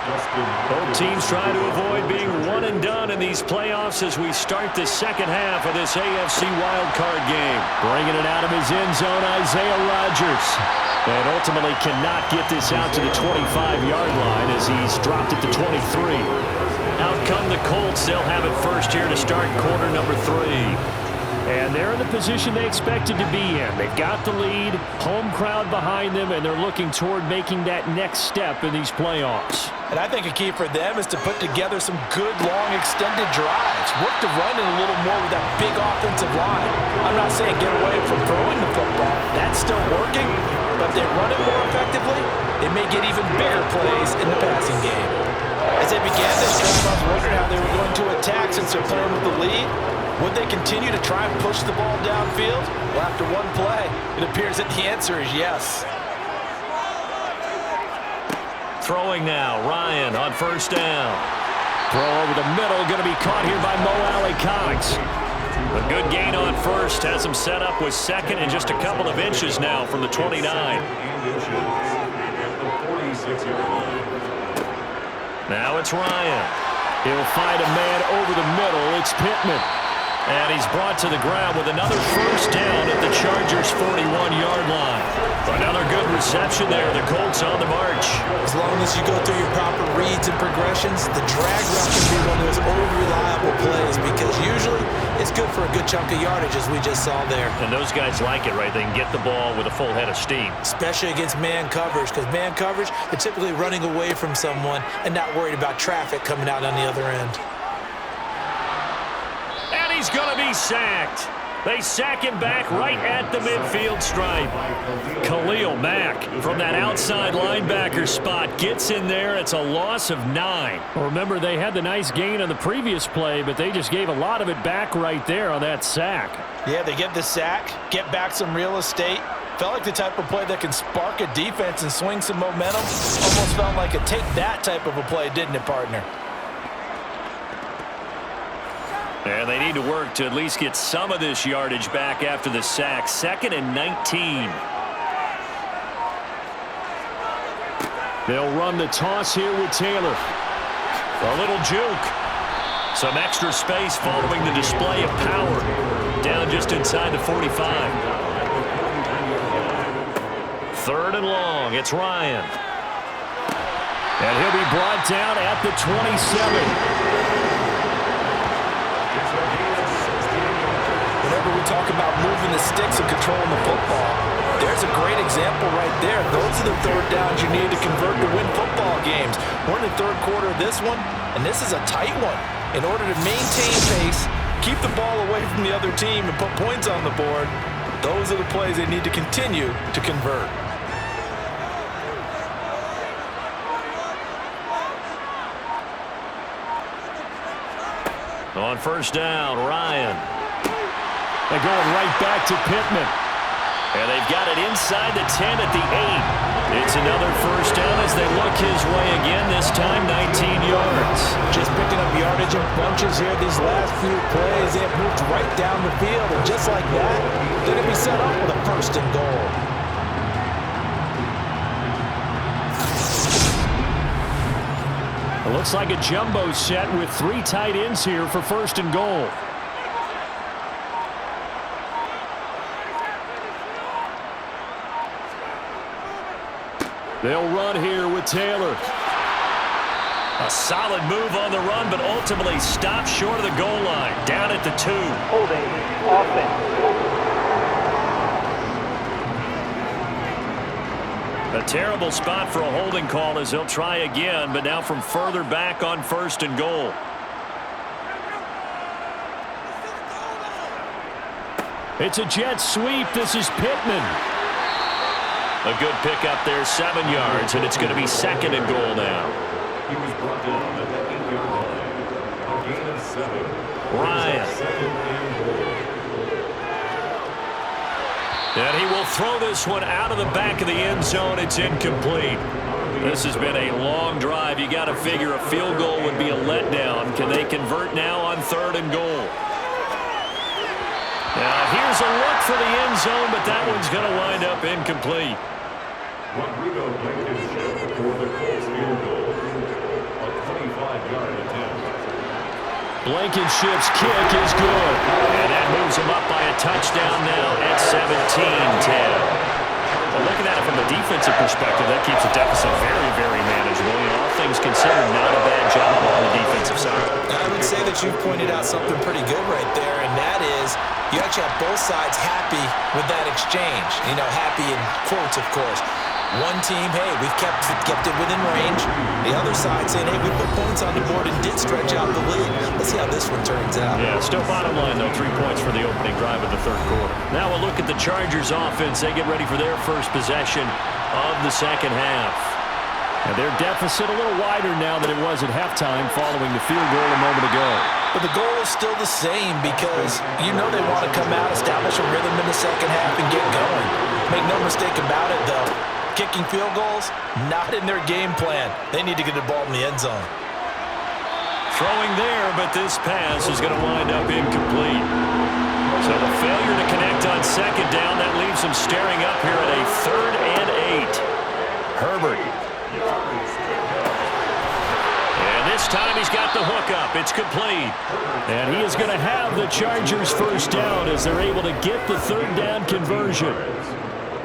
Both teams trying to avoid being one and done in these playoffs as we start the second half of this AFC Wildcard game. Bringing it out of his end zone, Isaiah Rodgers. And ultimately cannot get this out to the 25-yard line as he's dropped it to 23. Out come the Colts. They'll have it first here to start quarter number 3. And they're in the position they expected to be in. They've got the lead, home crowd behind them, and they're looking toward making that next step in these playoffs. And I think a key for them is to put together some good, long, extended drives. Work the run in a little more with that big offensive line. I'm not saying get away from throwing the football. That's still working. But if they run it more effectively, they may get even bigger plays in the passing game. As they began this drive, I was wondering how they were going to attack since they're playing with the lead. Would they continue to try and push the ball downfield? Well, after one play, it appears that the answer is yes. Throwing now, Ryan on first down. Throw over the middle, going to be caught here by Mo Alley-Cox. A good gain on first, has him set up with second and just a couple of inches now from the 29. Now it's Ryan. He'll find a man over the middle. It's Pittman. And he's brought to the ground with another first down at the Chargers' 41-yard line. Another good reception there. The Colts on the march. As long as you go through your proper reads and progressions, the drag route can be one of those over-reliable plays because usually it's good for a good chunk of yardage, as we just saw there. And those guys like it, right? They can get the ball with a full head of steam. Especially against man coverage, because man coverage, they're typically running away from someone and not worried about traffic coming out on the other end. He's going to be sacked. They sack him back right at the midfield stripe. Khalil Mack from that outside linebacker spot gets in there. It's a loss of 9. Remember, they had the nice gain on the previous play, but they just gave a lot of it back right there on that sack. Yeah, they get the sack, get back some real estate. Felt like the type of play that can spark a defense and swing some momentum. Almost felt like a take that type of a play, didn't it, partner? And they need to work to at least get some of this yardage back after the sack. 2nd and 19. They'll run the toss here with Taylor. A little juke. Some extra space following the display of power. Down just inside the 45. 3rd and long. It's Ryan. And he'll be brought down at the 27. Whenever we talk about moving the sticks and controlling the football, there's a great example right there. Those are the 3rd downs you need to convert to win football games. We're in the 3rd quarter of this one, and this is a tight one. In order to maintain pace, keep the ball away from the other team, and put points on the board, those are the plays they need to continue to convert. On first down, Ryan. They're going right back to Pittman. And they've got it inside the 10 at the 8. It's another first down as they look his way again, this time 19 yards. Just picking up yardage in bunches here these last few plays. They have moved right down the field, and just like that, they're going to be set up with a 1st and goal. It looks like a jumbo set with 3 tight ends here for 1st and goal. They'll run here with Taylor. A solid move on the run, but ultimately stopped short of the goal line. Down at the 2. Holding offense. A terrible spot for a holding call as they'll try again, but now from further back on 1st and goal. It's a jet sweep. This is Pittman. A good pickup there, 7 yards, and it's going to be 2nd and goal now. He was brought down at the 8-yard line. A gain of 7. Ryan. And he will throw this one out of the back of the end zone. It's incomplete. This has been a long drive. You got to figure a field goal would be a letdown. Can they convert now on 3rd and goal? Now here's a look for the end zone, but that one's going to wind up incomplete. Rodrigo Blankenship for the Colts field goal. Blankenship's kick is good. And that moves him up by a touchdown now at 17-10. Well, looking at it from a defensive perspective, that keeps the deficit very, very manageable. You know, all things considered, not a bad job on the defensive side. I would say that you've pointed out something pretty good right there, and that is you actually have both sides happy with that exchange. You know, happy in quotes, of course. One team, hey, we've kept it within range. The other side saying, hey, we put points on the board and did stretch out the lead. Let's see how this one turns out. Yeah, still bottom line, though, 3 points for the opening drive of the third quarter. Now we'll look at the Chargers offense. They get ready for their first possession of the second half. And their deficit a little wider now than it was at halftime following the field goal a moment ago. But the goal is still the same because you know they want to come out, establish a rhythm in the second half, and get going. Make no mistake about it, though. Kicking field goals, not in their game plan. They need to get the ball in the end zone. Throwing there, but this pass is going to wind up incomplete. So the failure to connect on second down, that leaves him staring up here at a 3rd and 8. Herbert. And this time he's got the hook up. It's complete. And he is going to have the Chargers first down as they're able to get the 3rd down conversion.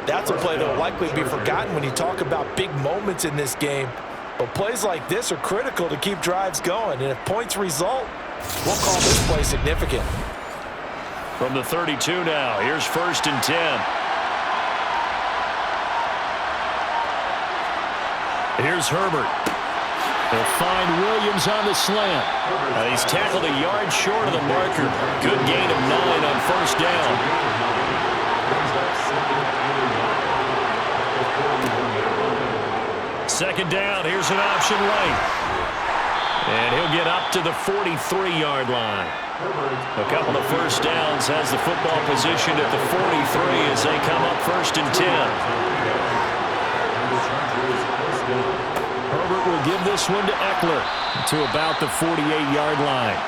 That's a play that will likely be forgotten when you talk about big moments in this game. But plays like this are critical to keep drives going. And if points result, we'll call this play significant. From the 32 now, here's 1st and 10. Here's Herbert. They'll find Williams on the slant. He's tackled a yard short of the marker. Good gain of 9 on 1st down. Second down, here's an option right. And he'll get up to the 43-yard line. A couple of first downs, has the football positioned at the 43 as they come up 1st and 10. Herbert will give this one to Eckler to about the 48-yard line.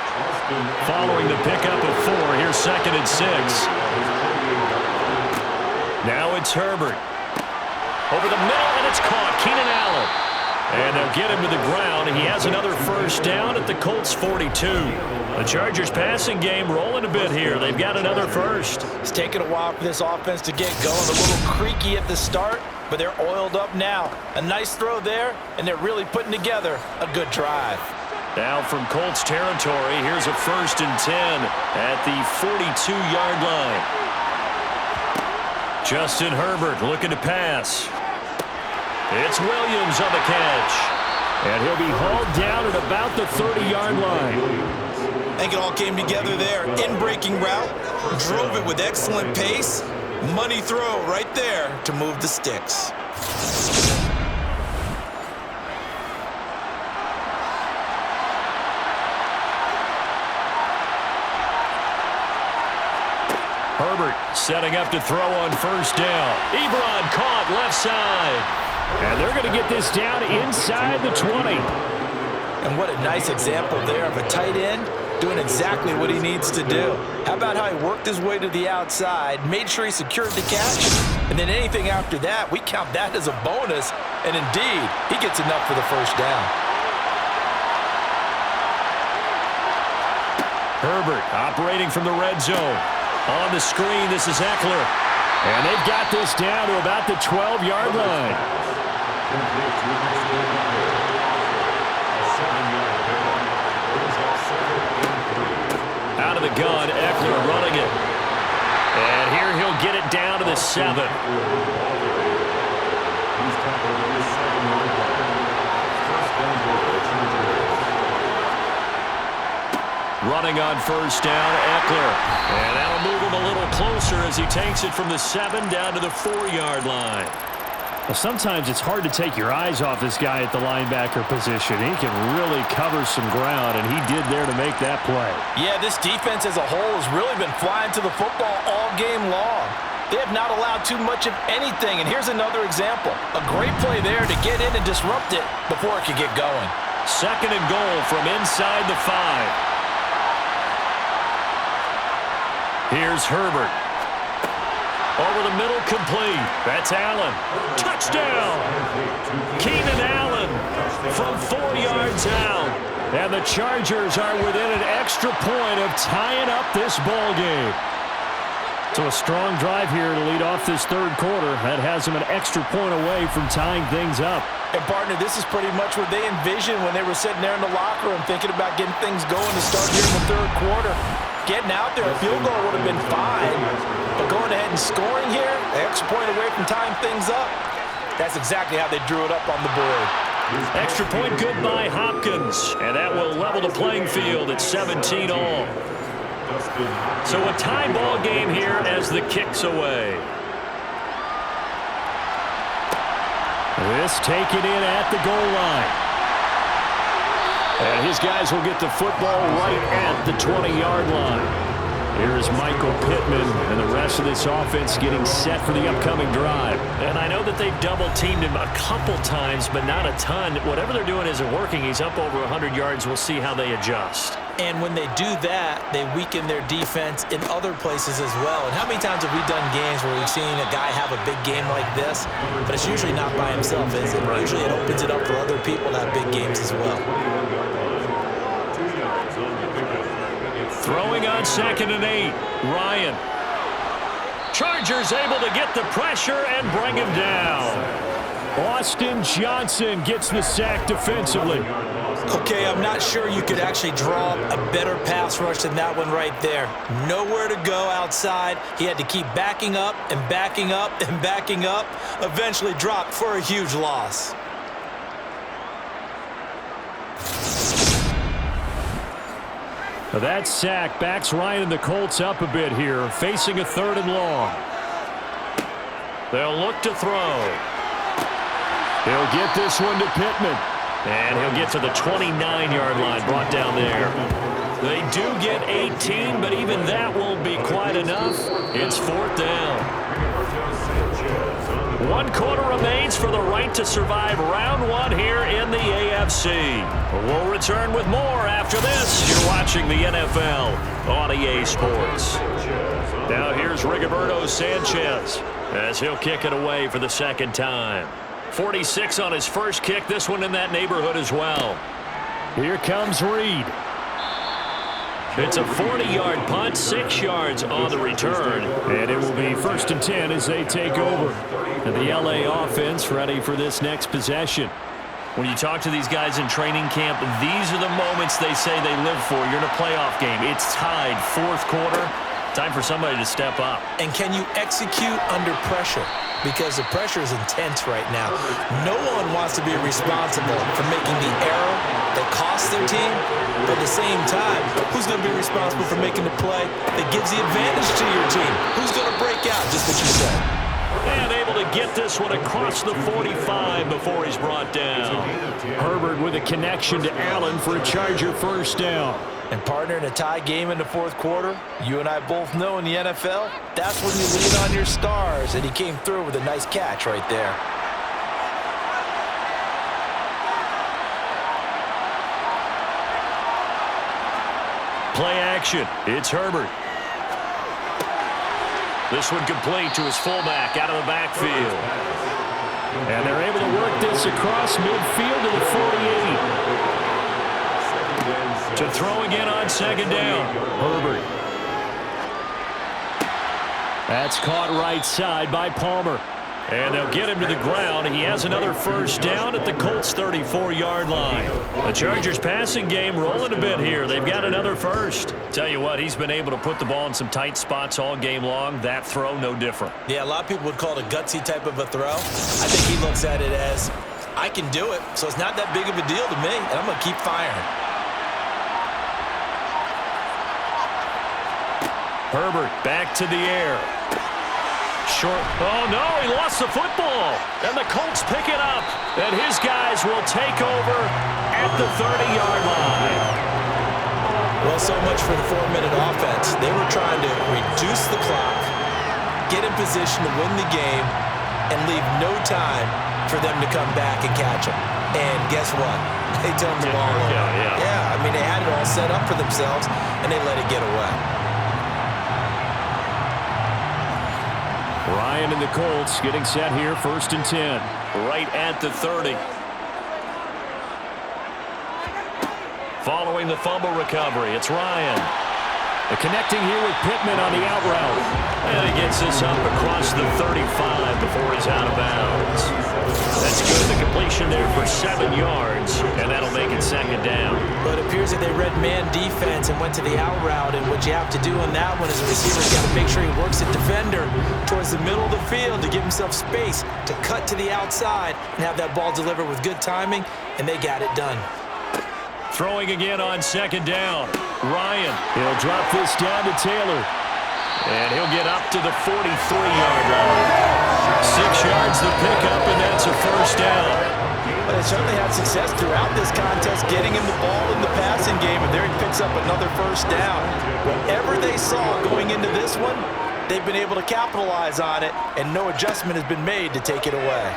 Following the pickup of 4, here's 2nd and 6. Now it's Herbert. Over the middle, and it's caught. Keenan Allen. And they'll get him to the ground. He has another first down at the Colts 42. The Chargers passing game rolling a bit here. They've got another first. It's taken a while for this offense to get going. A little creaky at the start, but they're oiled up now. A nice throw there, and they're really putting together a good drive. Now from Colts territory, here's a 1st and 10 at the 42-yard line. Justin Herbert looking to pass. It's Williams on the catch. And he'll be hauled down at about the 30-yard line. I think it all came together there. In-breaking route, drove it with excellent pace. Money throw right there to move the sticks. Herbert setting up to throw on 1st down. Ebron caught left side. And they're going to get this down inside the 20. And what a nice example there of a tight end doing exactly what he needs to do. How about how he worked his way to the outside, made sure he secured the catch, and then anything after that, we count that as a bonus. And indeed, he gets enough for the first down. Herbert operating from the red zone. On the screen, this is Eckler. And they've got this down to about the 12-yard line. Out of the gun, Eckler running it. And here he'll get it down to the 7. Running on 1st down, Eckler. And that'll move him a little closer as he takes it from the 7 down to the 4-yard line. Well, sometimes it's hard to take your eyes off this guy at the linebacker position. He can really cover some ground, and he did there to make that play. Yeah, this defense as a whole has really been flying to the football all game long. They have not allowed too much of anything, and here's another example. A great play there to get in and disrupt it before it could get going. 2nd and goal from inside the 5. Here's Herbert. Over the middle, complete. That's Allen. Touchdown! Keenan Allen from 4 yards out. And the Chargers are within an extra point of tying up this ball game. So a strong drive here to lead off this third quarter. That has them an extra point away from tying things up. And, partner, this is pretty much what they envisioned when they were sitting there in the locker room thinking about getting things going to start here in the third quarter. Getting out there, a field goal would have been fine. But going ahead and scoring here, an extra point away from tying things up, that's exactly how they drew it up on the board. Extra point good by Hopkins. And that will level the playing field at 17 all. So a tie ball game here as the kick's away. This taken in at the goal line. And his guys will get the football right at the 20-yard line. Here's Michael Pittman and the rest of this offense getting set for the upcoming drive. And I know that they've double-teamed him a couple times, but not a ton. Whatever they're doing isn't working. He's up over 100 yards. We'll see how they adjust. And when they do that, they weaken their defense in other places as well. And how many times have we done games where we've seen a guy have a big game like this, but it's usually not by himself, is it? Usually it opens it up for other people to have big games as well. Throwing on 2nd and 8, Ryan. Chargers able to get the pressure and bring him down. Austin Johnson gets the sack defensively. Okay, I'm not sure you could actually draw a better pass rush than that one right there. Nowhere to go outside. He had to keep backing up and backing up and backing up. Eventually dropped for a huge loss. That sack backs Ryan and the Colts up a bit here, facing a 3rd and long. They'll look to throw. He'll get this one to Pittman. And he'll get to the 29-yard line, brought down there. They do get 18, but even that won't be quite enough. It's 4th down. 1 quarter remains for the right to survive round 1 here in the AFC. We'll return with more after this. You're watching the NFL on EA Sports. Now here's Rigoberto Sanchez as he'll kick it away for the 2nd time. 46 on his first kick, this one in that neighborhood as well. Here comes Reed. It's a 40-yard punt, 6 yards on the return. And it will be 1st and 10 as they take over. And the LA offense ready for this next possession. When you talk to these guys in training camp, these are the moments they say they live for. You're in a playoff game. It's tied, 4th quarter. Time for somebody to step up. And can you execute under pressure? Because the pressure is intense right now. No one wants to be responsible for making the error that costs their team. But at the same time, who's going to be responsible for making the play that gives the advantage to your team? Who's going to break out, just what you said? And able to get this one across the 45 before he's brought down. Herbert with a connection to Allen for a Charger 1st down. And, partner, in a tie game in the 4th quarter, you and I both know in the NFL, that's when you lean on your stars. And he came through with a nice catch right there. Play action. It's Herbert. This one complete to his fullback out of the backfield. And they're able to work this across midfield to the 48. To throw again on 2nd down. Herbert. That's caught right side by Palmer. And they'll get him to the ground. He has another 1st down at the Colts' 34-yard line. The Chargers passing game rolling a bit here. They've got another 1st. Tell you what, he's been able to put the ball in some tight spots all game long. That throw, no different. Yeah, a lot of people would call it a gutsy type of a throw. I think he looks at it as, I can do it, so it's not that big of a deal to me, and I'm going to keep firing. Herbert back to the air. Short. Oh, no, he lost the football. And the Colts pick it up. And his guys will take over at the 30-yard line. Well, so much for the 4-minute offense. They were trying to reduce the clock, get in position to win the game, and leave no time for them to come back and catch them. And guess what? They turned the ball over. Yeah, I mean, they had it all set up for themselves, and they let it get away. Ryan and the Colts getting set here, 1st and 10. Right at the 30. Following the fumble recovery, it's Ryan. Connecting here with Pittman on the out route. And he gets this up across the 35 before he's out of bounds. That's good. The completion there for 7 yards, and that'll make it second down. But it appears that they read man defense and went to the out route, and what you have to do on that one is the receiver's got to make sure he works the defender towards the middle of the field to give himself space to cut to the outside and have that ball delivered with good timing, and they got it done. Throwing again on second down. Ryan, he'll drop this down to Taylor. And he'll get up to the 43-yard line. 6 yards the pickup, and that's a first down. But they certainly had success throughout this contest getting him the ball in the passing game, and there he picks up another first down. Whatever they saw going into this one, they've been able to capitalize on it, and no adjustment has been made to take it away.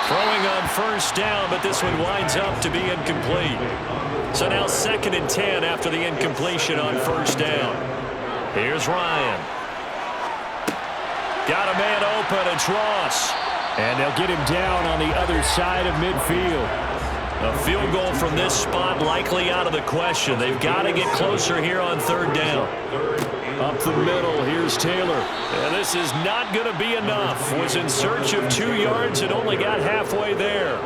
Throwing on first down, but this one winds up to be incomplete. So now 2nd and 10 after the incompletion on first down. Here's Ryan. Got a man open, it's Ross. And they'll get him down on the other side of midfield. A field goal from this spot likely out of the question. They've got to get closer here on 3rd down. Up the middle, here's Taylor. And this is not going to be enough. Was in search of 2 yards and only got halfway there.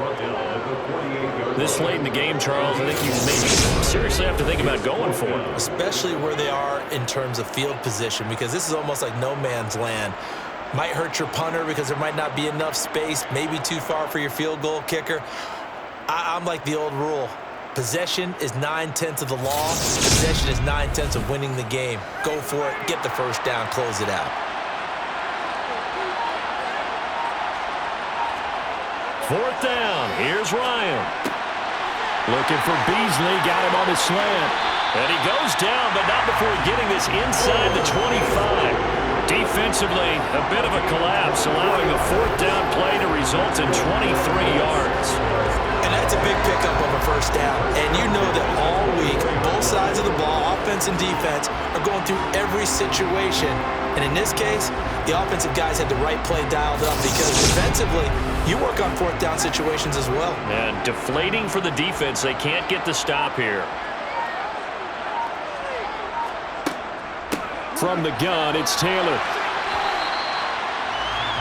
This late in the game, Charles, I think you maybe seriously have to think about going for it. Especially where they are in terms of field position, because this is almost like no man's land. Might hurt your punter because there might not be enough space, maybe too far for your field goal kicker. I'm like the old rule. Possession is 9/10 of the law. Possession is 9/10 of winning the game. Go for it. Get the first down. Close it out. 4th down. Here's Ryan. Looking for Beasley. Got him on the slant. And he goes down, but not before getting this inside the 25. Defensively, a bit of a collapse, allowing a 4th down play to result in 23 yards. And that's a big pickup of a first down. And you know that all week, both sides of the ball, offense and defense, are going through every situation. And in this case, the offensive guys had the right play dialed up because defensively, you work on 4th down situations as well. And deflating for the defense. They can't get the stop here. From the gun, it's Taylor.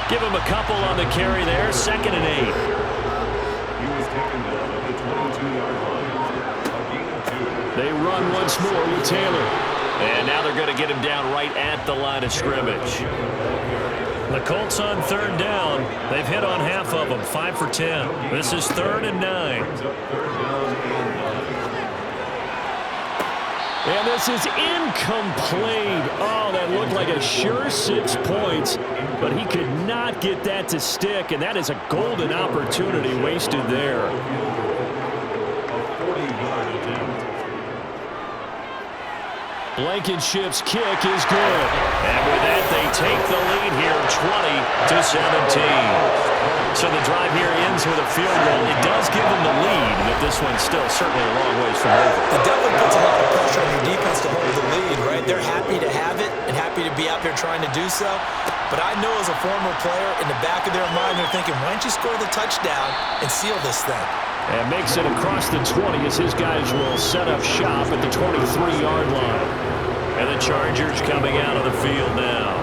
Give him a couple on the carry there. 2nd and 8. They run once more with Taylor. And now they're going to get him down right at the line of scrimmage. The Colts on 3rd down. They've hit on half of them, 5 for 10. This is 3rd and 9. And this is incomplete. Oh, that looked like a sure 6 points, but he could not get that to stick, and that is a golden opportunity wasted there. Blankenship's kick is good. And with that, they take the lead here, 20-17. So the drive here ends with a field goal. It does give them the lead, but this one's still certainly a long ways from over. It definitely puts a lot of pressure on your defense to hold the lead, right? They're happy to have it and happy to be out there trying to do so. But I know as a former player, in the back of their mind, they're thinking, why don't you score the touchdown and seal this thing? And makes it across the 20 as his guys will set up shop at the 23-yard line. And the Chargers coming out of the field now.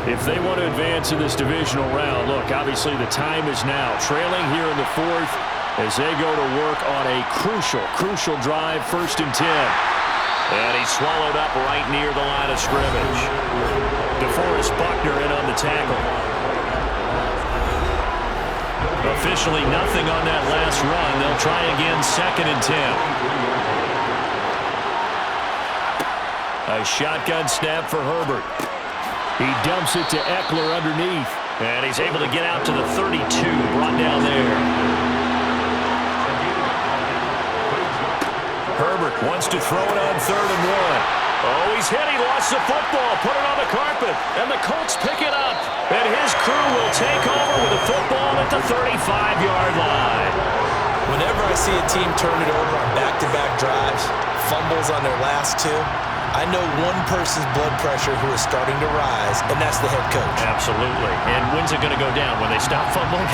If they want to advance in this divisional round, look, obviously the time is now. Trailing here in the 4th as they go to work on a crucial drive, 1st and 10. And he's swallowed up right near the line of scrimmage. DeForest Buckner in on the tackle. Officially nothing on that last run. They'll try again, 2nd and 10. A shotgun snap for Herbert. He dumps it to Eckler underneath. And he's able to get out to the 32, brought down there. Herbert wants to throw it on 3rd and 1. Oh, he's hit. He lost the football. Put it on the carpet. And the Colts pick it up. And his crew will take over with the football at the 35-yard line. Whenever I see a team turn it over on back-to-back drives, fumbles on their last 2, I know one person's blood pressure who is starting to rise, and that's the head coach. Absolutely. And when's it going to go down? When they stop fumbling?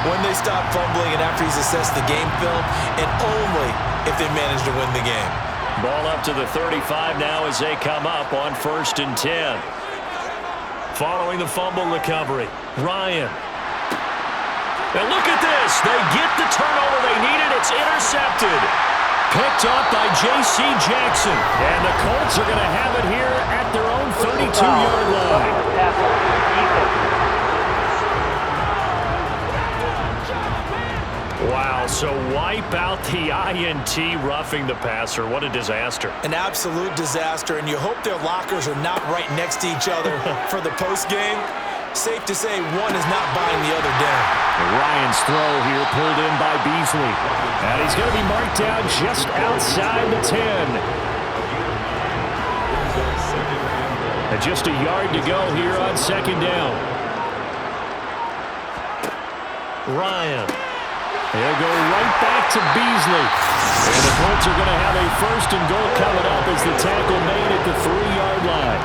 When they stop fumbling and after he's assessed the game film, and only if they manage to win the game. Ball up to the 35 now as they come up on 1st and 10. Following the fumble recovery, Ryan. And look at this. They get the turnover they needed. It's intercepted. Picked up by J.C. Jackson. And the Colts are going to have it here at their own 32-yard line. Wow, so wipe out the INT roughing the passer. What a disaster. An absolute disaster, and you hope their lockers are not right next to each other for the postgame. Safe to say one is not buying the other dinner. Ryan's throw here pulled in by Beasley. And he's going to be marked down just outside the 10. And just a yard to go here on 2nd down. Ryan. They'll go right back to Beasley. And the Colts are going to have a 1st and goal coming up as the tackle made at the 3-yard line.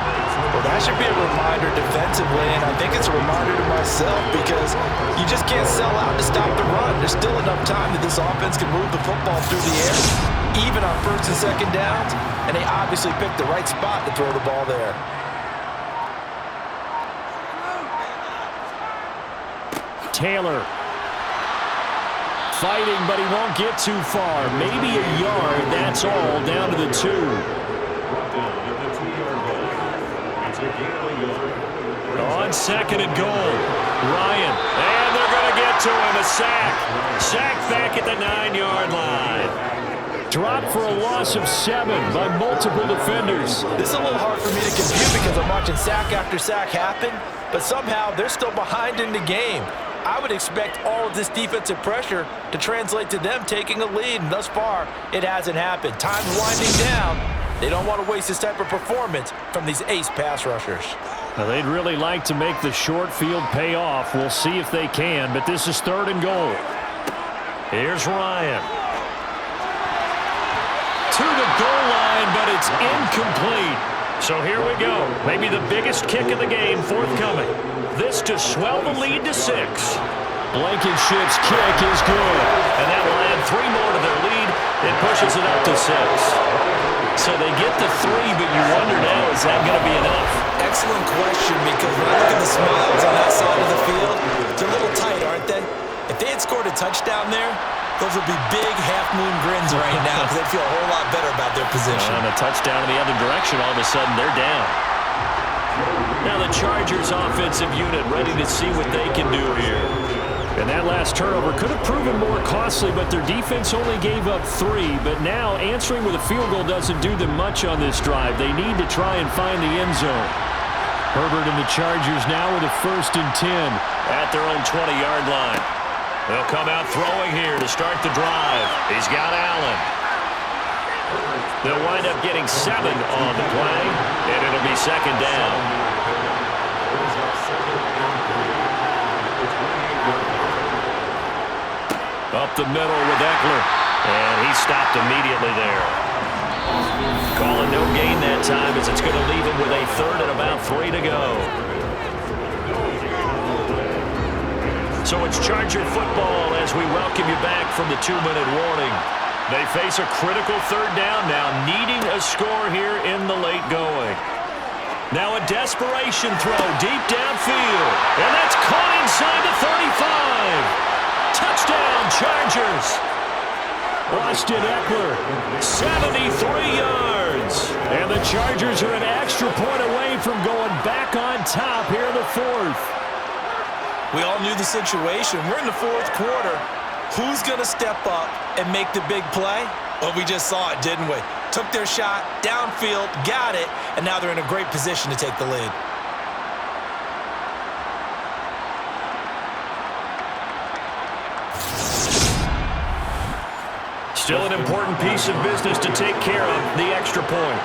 Well, that should be a reminder defensively, and I think it's a reminder to myself because you just can't sell out to stop the run. There's still enough time that this offense can move the football through the air, even on 1st and 2nd downs, and they obviously picked the right spot to throw the ball there. Taylor. Fighting, but he won't get too far. Maybe a yard, that's all, down to the 2. On 2nd and goal, Ryan. And they're going to get to him, a sack. Sack back at the 9-yard line. Dropped for a loss of 7 by multiple defenders. This is a little hard for me to compute because I'm watching sack after sack happen, but somehow they're still behind in the game. I would expect all of this defensive pressure to translate to them taking a lead, and thus far, it hasn't happened. Time's winding down. They don't want to waste this type of performance from these ace pass rushers. Now, they'd really like to make the short field pay off. We'll see if they can, but this is 3rd and goal. Here's Ryan. To the goal line, but it's incomplete. So here we go. Maybe the biggest kick of the game forthcoming. This to swell the lead to 6. Blankenship's kick is good. And that will add 3 more to their lead. It pushes it up to 6. So they get the 3, but you wonder now, is that going to be enough? Excellent question, because when I look at the smiles on that side of the field, they're a little tight, aren't they? If they had scored a touchdown there, those would be big half-moon grins right now because they'd feel a whole lot better about their position. And a touchdown in the other direction, all of a sudden they're down. Now the Chargers offensive unit ready to see what they can do here. And that last turnover could have proven more costly, but their defense only gave up 3. But now answering with a field goal doesn't do them much on this drive. They need to try and find the end zone. Herbert and the Chargers now with a 1st and 10 at their own 20-yard line. They'll come out throwing here to start the drive. He's got Allen. They'll wind up getting 7 on the play, and it'll be 2nd down. Up the middle with Eckler, and he stopped immediately there. Calling no gain that time as it's going to leave him with a 3rd and about 3 to go. So it's Charger football as we welcome you back from the 2-minute warning. They face a critical 3rd down now, needing a score here in the late going. Now a desperation throw deep downfield, and that's caught inside the 35. Touchdown, Chargers. Austin Eckler, 73 yards. And the Chargers are an extra point away from going back on top here in the 4th. We all knew the situation. We're in the 4th quarter. Who's going to step up and make the big play? Well, we just saw it, didn't we? Took their shot, downfield, got it, and now they're in a great position to take the lead. Still an important piece of business to take care of, the extra point.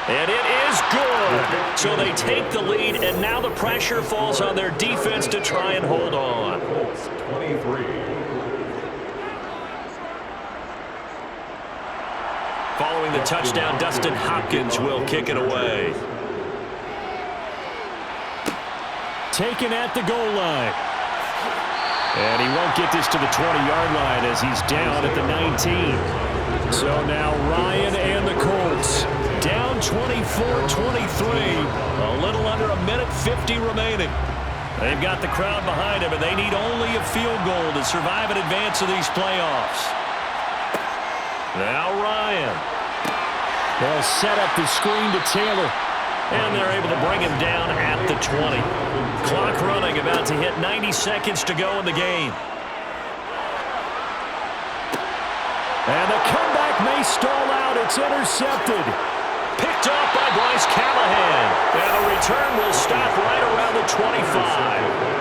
And it is good. So they take the lead, and now the pressure falls on their defense to try and hold on. 23. Following the touchdown, Dustin Hopkins will kick it away. Taken at the goal line. And he won't get this to the 20-yard line as he's down at the 19. So now Ryan and the Colts down 24-23. A little under a minute 50 remaining. They've got the crowd behind them, and they need only a field goal to survive and advance to these playoffs. Now Ryan. They'll set up the screen to Taylor. And they're able to bring him down at the 20. Clock running, about to hit 90 seconds to go in the game. And the comeback may stall out. It's intercepted. Picked off by Bryce Callahan. And the return will stop right around the 25.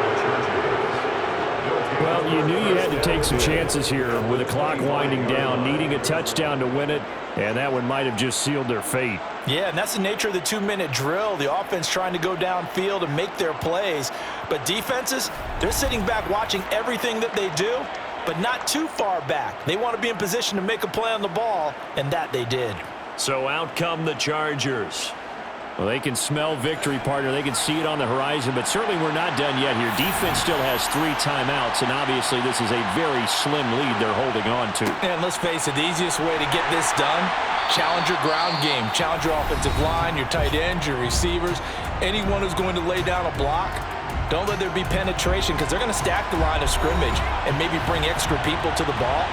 Well, you knew you had to take some chances here with the clock winding down, needing a touchdown to win it, and that one might have just sealed their fate. Yeah, and that's the nature of the 2-minute drill. The offense trying to go downfield and make their plays. But defenses, they're sitting back watching everything that they do, but not too far back. They want to be in position to make a play on the ball, and that they did. So out come the Chargers. Well, they can smell victory, partner. They can see it on the horizon, but certainly we're not done yet here. Defense still has 3 timeouts, and obviously this is a very slim lead they're holding on to. And let's face it, the easiest way to get this done, challenge your ground game. Challenge your offensive line, your tight ends, your receivers, anyone who's going to lay down a block. Don't let there be penetration because they're going to stack the line of scrimmage and maybe bring extra people to the ball.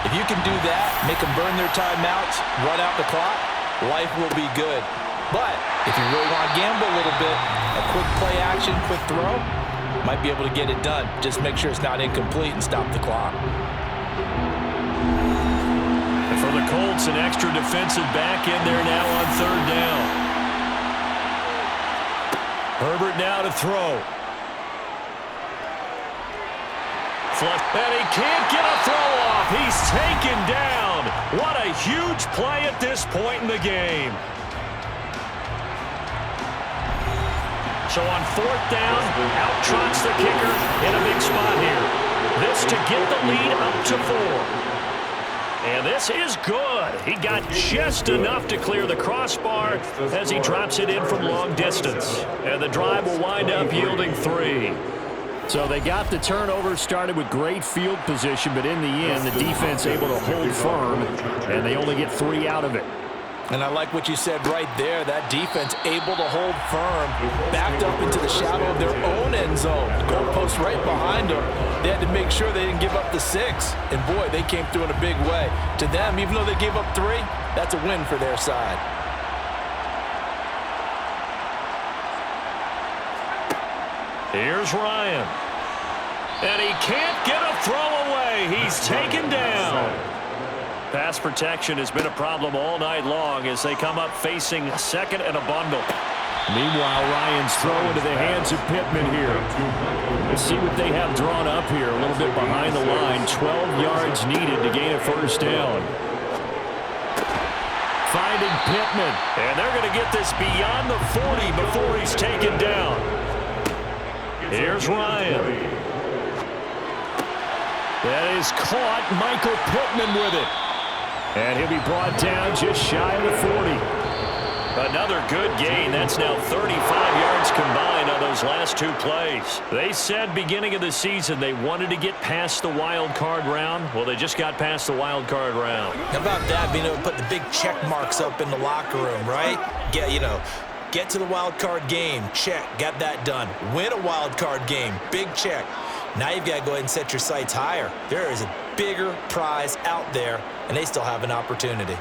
If you can do that, make them burn their timeouts, run out the clock, life will be good. But if you really want to gamble a little bit, a quick play action, quick throw, might be able to get it done. Just make sure it's not incomplete and stop the clock. And for the Colts, an extra defensive back in there now on 3rd down. Herbert now to throw. And he can't get a throw off. He's taken down. What a huge play at this point in the game. So on 4th down, out trots the kicker in a big spot here. This to get the lead up to 4. And this is good. He got just enough to clear the crossbar as he drops it in from long distance. And the drive will wind up yielding 3. So they got the turnover started with great field position, but in the end, the defense able to hold firm, and they only get 3 out of it. And I like what you said right there. That defense able to hold firm, backed up into the shadow of their own end zone. The goalpost right behind them. They had to make sure they didn't give up the 6. And, boy, they came through in a big way. To them, even though they gave up 3, that's a win for their side. Here's Ryan. And he can't get a throw away. He's taken down. Pass protection has been a problem all night long as they come up facing 2nd and a bundle. Meanwhile, Ryan's throw into the hands of Pittman here. Let's see what they have drawn up here. A little bit behind the line. 12 yards needed to gain a 1st down. Finding Pittman. And they're going to get this beyond the 40 before he's taken down. Here's Ryan. That is caught. Michael Pittman with it. And he'll be brought down just shy of the 40. Another good gain. That's now 35 yards combined on those last 2 plays. They said beginning of the season they wanted to get past the wild card round. Well, they just got past the wild card round. How about that, being able to put the big check marks up in the locker room, right? Get to the wild card game. Check. Got that done. Win a wild card game. Big check. Now you've got to go ahead and set your sights higher. There is a bigger prize out there, and they still have an opportunity.